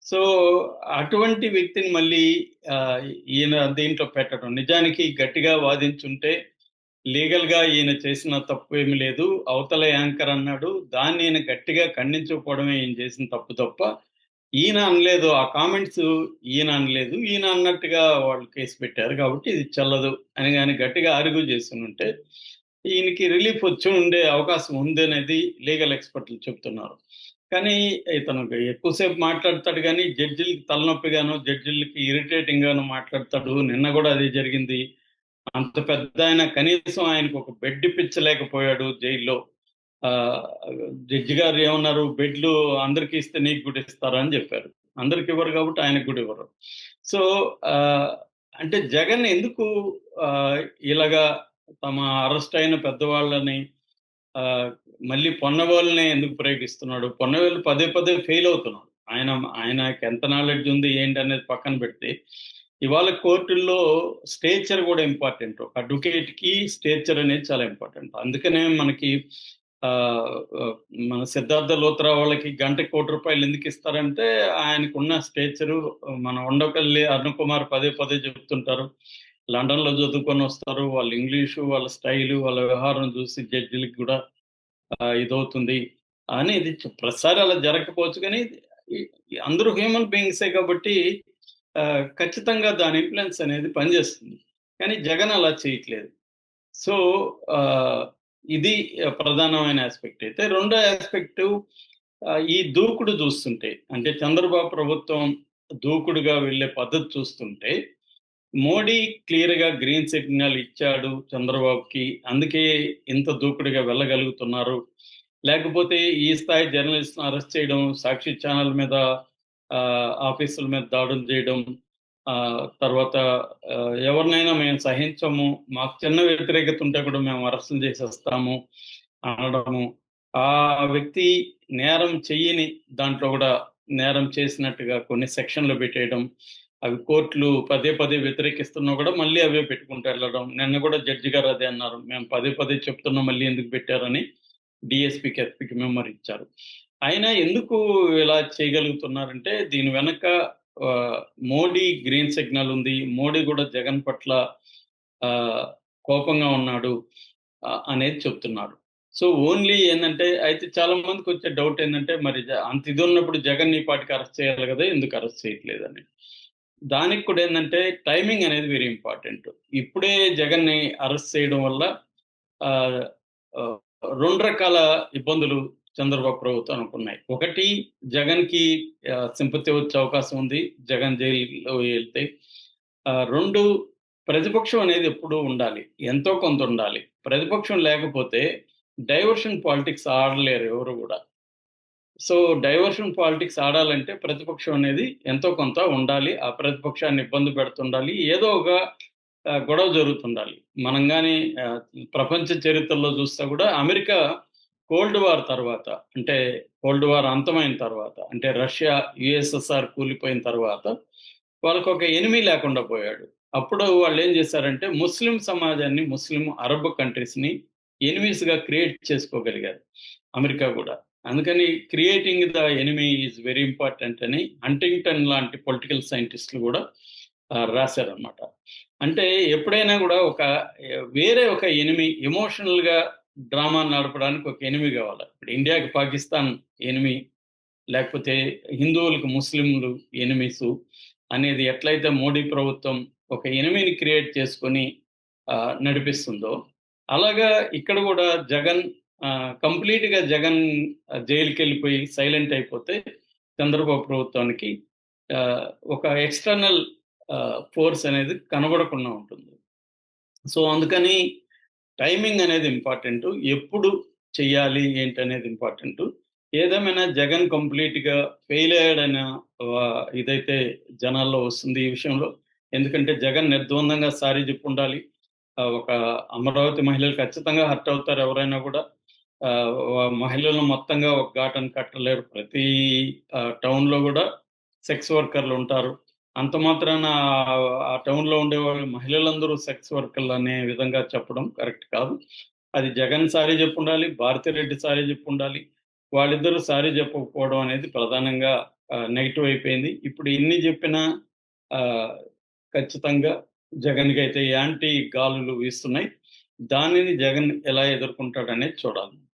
So, అటువంటి వ్యక్తిని మళ్ళీ ఆహ్, ఈయన దీంట్లో పెట్టడం. నిజానికి గట్టిగా వాదించుంటే లీగల్‌గా ఈయన చేసిన తప్పేమి లేదు. అవతల యాంకర్ అన్నాడు. దాన్ని ఈయన గట్టిగా ఖండించకపోవడమే ఈయన చేసిన తప్పు తప్ప, ఈయన అనలేదు. ఆ కామెంట్స్ ఈయన అనలేదు. ఈయన అన్నట్టుగా వాళ్ళు కేస్ పెట్టారు కాబట్టి ఇది చెల్లదు అని గాని గట్టిగా ఆర్గ్యూ చేసునుంటే, ఈయనకి రిలీఫ్ వచ్చి ఉండే అవకాశం ఉందనేది లీగల్ ఎక్స్‌పర్ట్‌లు చెప్తున్నారు. కానీ ఇతను ఎక్కువ సేపు మాట్లాడతాడు గానీ, జడ్జిలకి తలనొప్పిగాను, జడ్జిలకి ఇరిటేటింగ్‌గాను మాట్లాడతాడు. నిన్న గూడా అదే జరిగింది. అంత పెద్దాయన కనీసం ఆయనకొక బెడ్ ఇప్పించలేకపోయాడు జైల్లో. ఆహ్, జడ్జి గారు ఏమన్నారు, "బెడ్లు అందరికి ఇస్తే నీకు గూడా ఇస్తారా?" అని జెప్పారు. అందరికివ్వరు గాబట్టి ఆయనకు గూడా ఇవ్వరు. సో, ఆహ్, అంటే జగన్ ఎందుకు ఆహ్, ఇలాగా తమ అరెస్ట్ అయిన పెద్దవాళ్ళని ఆహ్, మళ్ళీ పొన్నవాళ్ళనే ఎందుకు ప్రయోగిస్తున్నాడు? పొన్నవాళ్ళు పదే పదే ఫెయిల్ అవుతున్నారు. ఆయనకెంత నాలెడ్జ్ ఉంది ఏంటనేది పక్కన పెడితే, ఇవాళ కోర్టుల్లో స్టేచర్ గూడా ఇంపార్టెంట్. ఒక అడ్వొకేట్‌కి స్టేచర్ అనేది చాలా ఇంపార్టెంట్. అందుకనే మనకి ఆహ్, ఆహ్, మన సిద్ధార్థ లూథరా వాళ్ళకి గంటకి ₹1,00,00,000 ఎందుకిస్తారంటే, ఆయనకున్న స్టేచరు మన ఉండవల్లి అరుణ్ కుమార్ పదే పదే చెప్తుంటారు. లండన్‌లో చదువుకొనొస్తారు. వాళ్ళ ఇంగ్లీషు, వాళ్ళ స్టైలు, వాళ్ళ వ్యవహారం చూసి జడ్జిలకి గూడా ఇదవుతుంది అనేది ప్రతిసారి అలా జరగకపోవచ్చు కానీ ఈ ఈ అందరూ హ్యూమన్ బీయింగ్సే కాబట్టి ఖచ్చితంగా దాని ఇన్‌ఫ్లూయెన్స్ అనేది పనిచేస్తుంది. కానీ జగన్ అలా చేయట్లేదు. సో, ఆహ్, ఇది ప్రధానమైన యాస్పెక్ట్ అయితే. రెండో యాస్పెక్టు ఈ దూకుడు చూస్తుంటే అంటే చంద్రబాబు ప్రభుత్వం దూకుడుగా వెళ్ళే పద్ధతి చూస్తుంటే మోడీ క్లియర్‌గా గ్రీన్ సిగ్నల్ ఇచ్చాడు చంద్రబాబుకి. అందుకే ఇంత దూకుడుగా వెళ్ళగలుగుతున్నారు. లేకపోతే ఈ స్థాయి జర్నలిస్ట్‌ని అరెస్ట్ చేయడం, సాక్షి ఛానెల్ మీద ఆఫీసుల మీద దాడులు చేయడం, తర్వాత ఎవరినైనా మేము సహించము. మాకు చిన్న వ్యతిరేకత ఉంటే కూడా మేము అరెస్టులు చేసేస్తాము అనడము. ఆ వ్యక్తి నేరం చెయ్యని దాంట్లో కూడా నేరం చేసినట్టుగా కొన్ని సెక్షన్‌లు పెట్టేయడం. అవి కోర్టులు పదే పదే వ్యతిరేకిస్తున్నా కూడా మళ్ళీ అవే పెట్టుకుంటూ వెళ్ళడం. నిన్న కూడా జడ్జి గారు అదే అన్నారు. మేము పదే పదే చెప్తున్నాం మళ్ళీ ఎందుకు పెట్టారని డీఎస్పీకి, ఎస్పీకి మెమోరీ ఇచ్చారు. అయినా ఎందుకు ఇలా చేయగలుగుతున్నారంటే దీని వెనక ఆహ్, మోడీ గ్రీన్ సిగ్నల్ ఉంది. మోడీ కూడా జగన్ పట్ల ఆహ్, కోపంగా ఉన్నాడు అనేది చెప్తున్నారు. సో, ఓన్లీ ఏందంటే అయితే చాలా మందికొచ్చే డౌట్ ఏందంటే మరి అంత ఇదున్నప్పుడు జగన్‌ని ఈ పాటికి అరెస్ట్ చేయాలి గదా! ఎందుకు అరెస్ట్ చేయట్లేదని. దానికి కూడా ఏందంటే టైమింగ్ అనేది వెరీ ఇంపార్టెంట్. ఇప్పుడే జగన్‌ని అరెస్ట్ చేయడం వల్ల ఆహ్, ఆహ్, 2 రకాల ఇబ్బందులు చంద్రబాబు ప్రభుత్వానికున్నాయి. ఒకటి జగన్‌కి సింపతి వచ్చే అవకాశం ఉంది. జగన్ జైలులో ఎళ్తే. 2 ప్రతిపక్షం అనేది ఎప్పుడూ ఉండాలి. ఎంతో కొంత ఉండాలి. ప్రతిపక్షం లేకపోతే డైవర్షన్ పాలిటిక్స్ ఆడలేరు ఎవరు గూడా. సో, డైవర్షన్ పాలిటిక్స్ ఆడాలంటే ప్రతిపక్షం అనేది ఎంతో కొంత ఉండాలి. ఆ ప్రతిపక్షాన్ని ఇబ్బంది పెడుతుండాలి. ఏదో ఒక గొడవ జరుగుతుండాలి. మనం గాని ఆహ్, ప్రపంచ చరిత్రలో చూస్తే గూడా అమెరికా కోల్డ్ వార్ తర్వాత అంటే కోల్డ్ వార్ అంతమైన తర్వాత అంటే రష్యా, యూఎస్ఎస్ఆర్ కూలిపోయిన తర్వాత వాళ్ళకొక ఎనిమీ లేకుండా పోయాడు. అప్పుడు వాళ్ళేం జేశారంటే ముస్లిం సమాజాన్ని, ముస్లిం అరబ్ కంట్రీస్‌ని ఎనిమీస్‌గా క్రియేట్ చేసుకోగలిగారు. అమెరికా గూడా. అందుకని creating the enemy is very important అని హంటింగ్టన్ లాంటి పొలిటికల్ సైంటిస్ట్‌లు గూడా రాశారనమాట. అంటే ఎప్పుడైనా గూడా వేరే ఒక ఎనిమీ ఎమోషనల్‌గా డ్రామా నడపడానికి ఒక ఎనిమీ గావాలి. ఇప్పుడు ఇండియాకి పాకిస్తాన్ ఎనిమీ, లేకపోతే హిందువులకు ముస్లింలు ఎనిమీసు అనేది ఎట్లయితే మోడీ ప్రభుత్వం ఒక ఎనిమీని క్రియేట్ చేసుకొని నడిపిస్తుందో, అలాగా ఇక్కడ గూడా జగన్ కంప్లీట్‌గా జగన్ జైలుకెళ్ళిపోయి సైలెంట్ అయిపోతే చంద్రబాబు ప్రభుత్వానికి ఆహ్, ఒక ఎక్స్‌టర్నల్ ఫోర్స్ అనేది కనబడకుండా ఉంటుంది. సో, అందుకని టైమింగ్ అనేది ఇంపార్టెంటు. ఎప్పుడు చెయ్యాలి ఏంటనేది ఇంపార్టెంటు. ఏదేమైనా జగన్ కంప్లీట్‌గా ఫెయిల్ అయ్యాడన్న ఇదైతే జనాల్లో వస్తుంది ఈ విషయంలో. ఎందుకంటే జగన్ నిర్ద్వందంగా సారీ జెప్పుండాలి. ఒక అమరావతి మహిళలు ఖచ్చితంగా హర్ట్ అవుతారు ఎవరైనా గూడా. మహిళలను మొత్తంగా ఒక ఘాటన కట్టలేరు. ప్రతి టౌన్‌లో గూడా సెక్స్ వర్కర్‌లుంటారు. అంత మాత్రాన ఆ టౌన్‌లో ఉండేవాళ్ళు మహిళలందరూ సెక్స్ వర్కర్‌లనే విధంగా చెప్పడం కరెక్ట్ కాదు. అది జగన్ సారీ జెప్పుండాలి. భారతిరెడ్డి సారీ జెప్పుండాలి. వాళ్ళిద్దరూ సారీ జెప్పకపోవడం అనేది ప్రధానంగా నెగెటివ్ అయిపోయింది. ఇప్పుడు ఎన్ని జెప్పినా ఆహ్, ఖచ్చితంగా జగన్‌కైతే యాంటీ గాలులు వీస్తున్నాయి. దానిని జగన్ ఎలా ఎదుర్కొంటాడనేది చూడాలి.